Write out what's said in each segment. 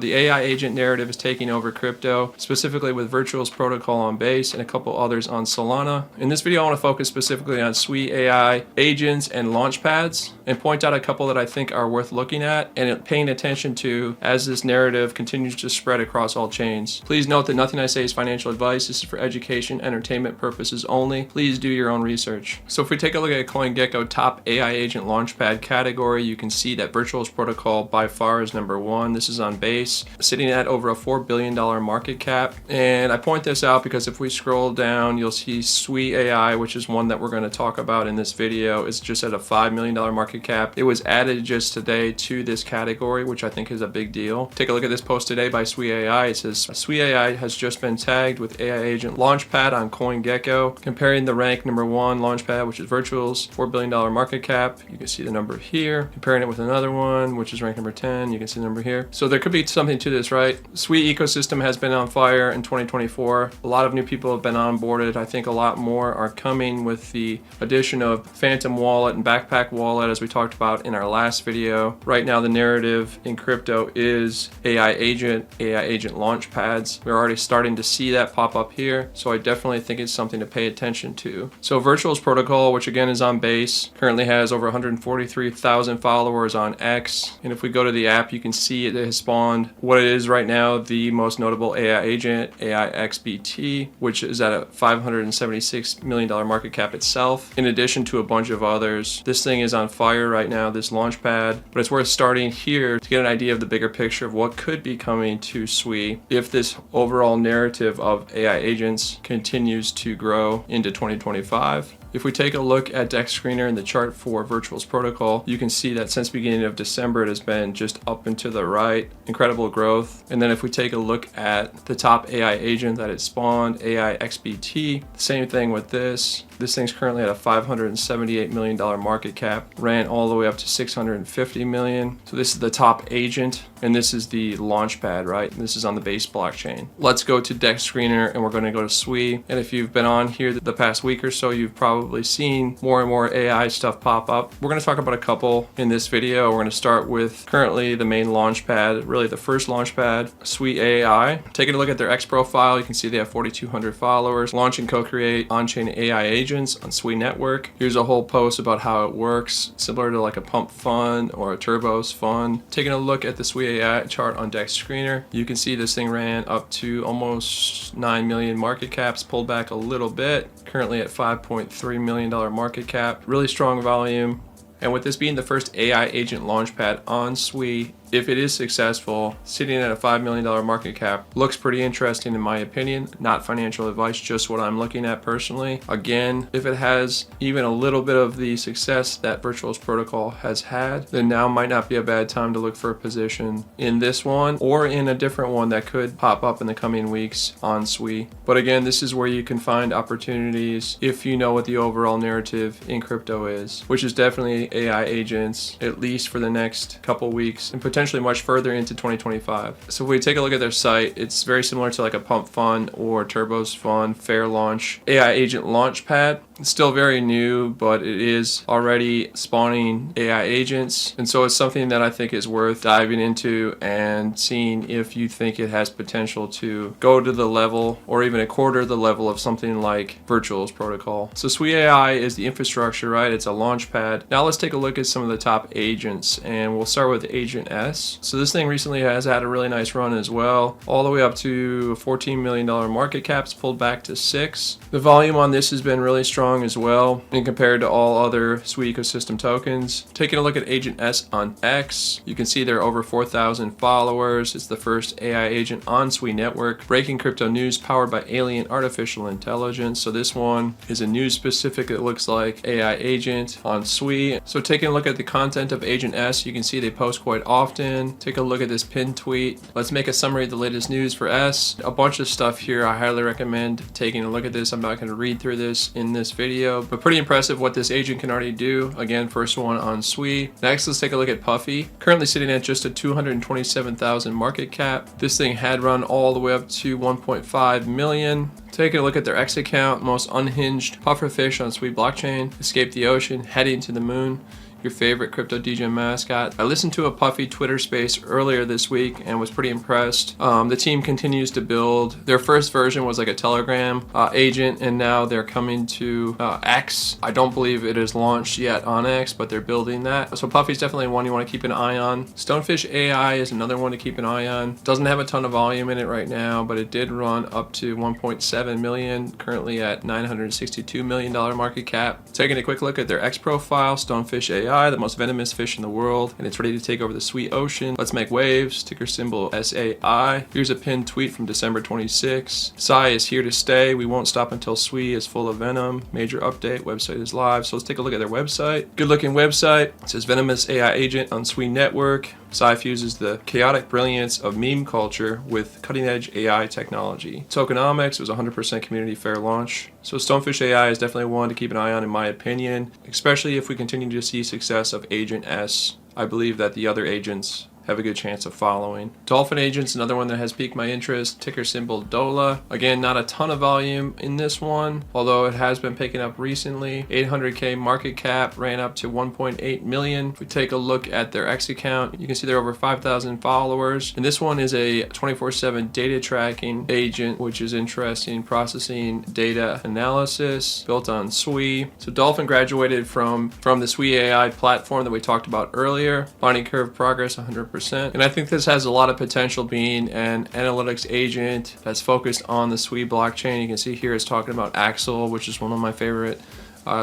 The AI agent narrative is taking over crypto, specifically with Virtual's protocol on Base and a couple others on Solana. In this video, I want to focus specifically on Sui AI Agents and Launchpads and point out a couple that I think are worth looking at and paying attention to as this narrative continues to spread across all chains. Please note that nothing I say is financial advice. This is for education, entertainment purposes only. Please do your own research. So if we take a look at CoinGecko top AI Agent Launchpad category, you can see that Virtual's protocol by far is number one. This is on Base, sitting at over a $4 billion market cap. And I point this out because if we scroll down, you'll see Sui AI, which is one that we're going to talk about in this video, is just at a $5 million market cap. It was added just today to this category, which I think is a big deal. Take a look at this post today by Sui AI. It says, Sui AI has just been tagged with AI Agent Launchpad on CoinGecko, comparing the rank number one Launchpad, which is Virtual's $4 billion market cap. You can see the number here. Comparing it with another one, which is ranked number 10. You can see the number here. So there could be something to this, right? Sui ecosystem has been on fire in 2024. A lot of new people have been onboarded. I think a lot more are coming with the addition of Phantom Wallet and Backpack Wallet, as we talked about in our last video. Right now, the narrative in crypto is AI Agent Launchpads. We're already starting to see that pop up here. So I definitely think it's something to pay attention to. So Virtual's protocol, which again is on Base, currently has over 143,000 followers on X. And if we go to the app, you can see it has spawned what it is right now the most notable AI agent, AIXBT, which is at a $576 million market cap itself, in addition to a bunch of others. This thing is on fire right now, this Launchpad, but it's worth starting here to get an idea of the bigger picture of what could be coming to Sui if this overall narrative of AI agents continues to grow into 2025. If we take a look at Dex Screener and the chart for Virtual's protocol, you can see that since beginning of December, it has been just up and to the right, incredible growth. And then if we take a look at the top AI agent that it spawned, AIXBT, same thing with this. This thing's currently at a $578 million market cap, ran all the way up to $650 million. So this is the top agent, and this is the Launchpad, right? This is on the Base blockchain. Let's go to Dex Screener, and we're going to go to Sui. And if you've been on here the past week or so, you've probably seen more and more AI stuff pop up. We're going to talk about a couple in this video. We're going to start with currently the main Launchpad, really the first Launchpad, Sui AI. Taking a look at their X profile, you can see they have 4,200 followers, launch and co-create on-chain AI agents on Sui Network. Here's a whole post about how it works, similar to like a pump fund or a turbos fund. Taking a look at the Sui AI chart on Dex Screener, you can see this thing ran up to almost 9 million market caps, pulled back a little bit, currently at $5.3 million market cap. Really strong volume. And with this being the first AI agent launchpad on Sui, if it is successful, sitting at a $5 million market cap looks pretty interesting in my opinion. Not financial advice, just what I'm looking at personally. Again, if it has even a little bit of the success that Virtual's protocol has had, then now might not be a bad time to look for a position in this one or in a different one that could pop up in the coming weeks on Sui. But again, this is where you can find opportunities if you know what the overall narrative in crypto is, which is definitely AI agents, at least for the next couple weeks and potentially much further into 2025. So if we take a look at their site, it's very similar to like a pump fund or turbos fund, fair launch, AI agent launchpad. It's still very new, but it is already spawning AI agents. And so it's something that I think is worth diving into and seeing if you think it has potential to go to the level or even a quarter the level of something like Virtual's protocol. So Sui AI is the infrastructure, right? It's a launchpad. Now let's take a look at some of the top agents, and we'll start with Agent S. So this thing recently has had a really nice run as well, all the way up to a $14 million market cap. It's pulled back to 6. The volume on this has been really strong as well and compared to all other Sui ecosystem tokens. Taking a look at Agent S on X, you can see there are over 4,000 followers. It's the first AI agent on Sui Network, breaking crypto news powered by alien artificial intelligence. So this one is a news specific, it looks like, AI agent on Sui. So taking a look at the content of Agent S, you can see they post quite often. Take a look at this pinned tweet. Let's make a summary of the latest news for S. A bunch of stuff here. I highly recommend taking a look at this. I'm not going to read through this in this video, but pretty impressive what this agent can already do. Again, first one on Sui. Next, let's take a look at PUFFY. Currently sitting at just a 227,000 market cap. This thing had run all the way up to 1.5 million. Taking a look at their X account, most unhinged pufferfish on Sui blockchain, escaped the ocean, heading to the moon. your favorite crypto DJ mascot. I listened to a PUFFY Twitter space earlier this week and was pretty impressed. The team continues to build. Their first version was like a Telegram agent, and now they're coming to X. I don't believe it is launched yet on X, but they're building that. So PUFFY's definitely one you want to keep an eye on. Stonefish AI is another one to keep an eye on. Doesn't have a ton of volume in it right now, but it did run up to 1.7 million, currently at $962 million market cap. Taking a quick look at their X profile, Stonefish AI, the most venomous fish in the world, and it's ready to take over the sweet ocean. Let's make waves, ticker symbol SAI. Here's a pinned tweet from December 26. SAI is here to stay. We won't stop until Sui is full of venom. Major update, website is live. So let's take a look at their website. Good looking website. It says Venomous AI Agent on Sui Network. SAI fuses the chaotic brilliance of meme culture with cutting-edge AI technology. Tokenomics was 100% community fair launch. So Stonefish AI is definitely one to keep an eye on in my opinion, especially if we continue to see success of Agent S. I believe that the other agents have a good chance of following. Dolphin Agent's another one that has piqued my interest, ticker symbol DOLA. Again, not a ton of volume in this one, although it has been picking up recently. 800K market cap, ran up to 1.8 million. If we take a look at their X account, you can see they're over 5,000 followers. And this one is a 24/7 data tracking agent, which is interesting, processing data analysis, built on Sui. So Dolphin graduated from the Sui AI platform that we talked about earlier. Bonding curve progress 100%. And I think this has a lot of potential being an analytics agent that's focused on the Sui blockchain. You can see here it's talking about Axel, which is one of my favorite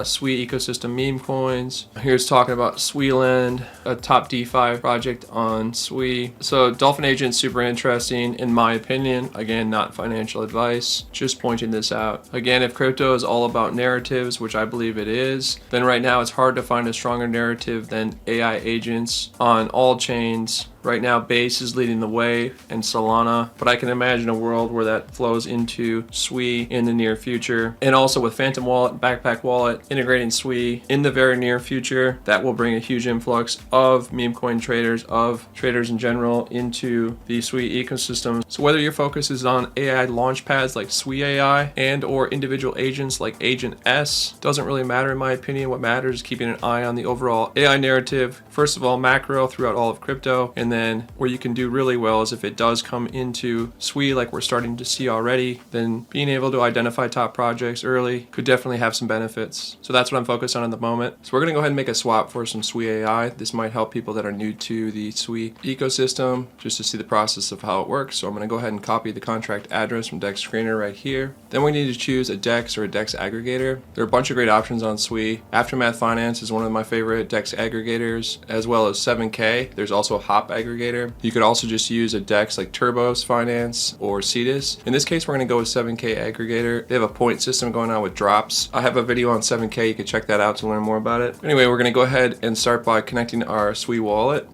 Sui ecosystem meme coins. Here's talking about Suiland, a top DeFi project on Sui. So Dolphin Agent, super interesting in my opinion. Again, not financial advice, just pointing this out. Again, if crypto is all about narratives, which I believe it is, then right now it's hard to find a stronger narrative than AI agents on all chains. Right now, Base is leading the way and Solana, but I can imagine a world where that flows into Sui in the near future. And also with Phantom Wallet, Backpack Wallet, integrating Sui in the very near future, that will bring a huge influx of meme coin traders, of traders in general, into the Sui ecosystem. So whether your focus is on AI launchpads like Sui AI and or individual agents like Agent S, doesn't really matter in my opinion. What matters is keeping an eye on the overall AI narrative. First of all, macro throughout all of crypto, and then where you can do really well is if it does come into Sui like we're starting to see already, then being able to identify top projects early could definitely have some benefits. So that's what I'm focused on at the moment. So we're going to go ahead and make a swap for some Sui AI. This might help people that are new to the Sui ecosystem just to see the process of how it works. So I'm going to go ahead and copy the contract address from Dex Screener right here. Then we need to choose a DEX or a DEX aggregator. There are a bunch of great options on Sui. Aftermath Finance is one of my favorite DEX aggregators, as well as 7K. There's also a Hop aggregator. You could also just use a DEX like Turbos Finance or Cetus. In this case, we're going to go with 7K aggregator. They have a point system going on with drops. I have a video on 7K. You can check that out to learn more about it. Anyway, we're going to go ahead and start by connecting our Sui wallet.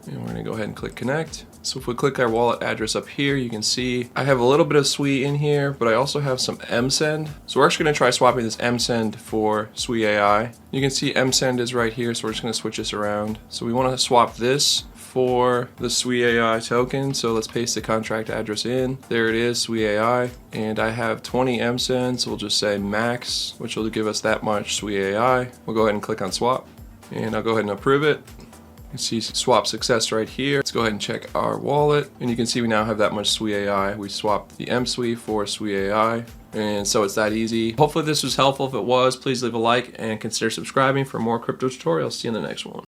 And we're going to go ahead and click connect. So if we click our wallet address up here, you can see I have a little bit of Sui in here, but I also have some MSend. So we're actually going to try swapping this MSend for Sui AI. You can see MSend is right here, so we're just going to switch this around. So we want to swap this for the Sui AI token. So let's paste the contract address in. There it is, Sui AI. And I have 20 MSend, so we'll just say max, which will give us that much Sui AI. We'll go ahead and click on swap, and I'll go ahead and approve it. You can see swap success right here. Let's go ahead and check our wallet, and you can see we now have that much Sui AI. We swapped the MSui for Sui AI, and so it's that easy. Hopefully this was helpful. If it was, please leave a like and consider subscribing for more crypto tutorials. See you in the next one.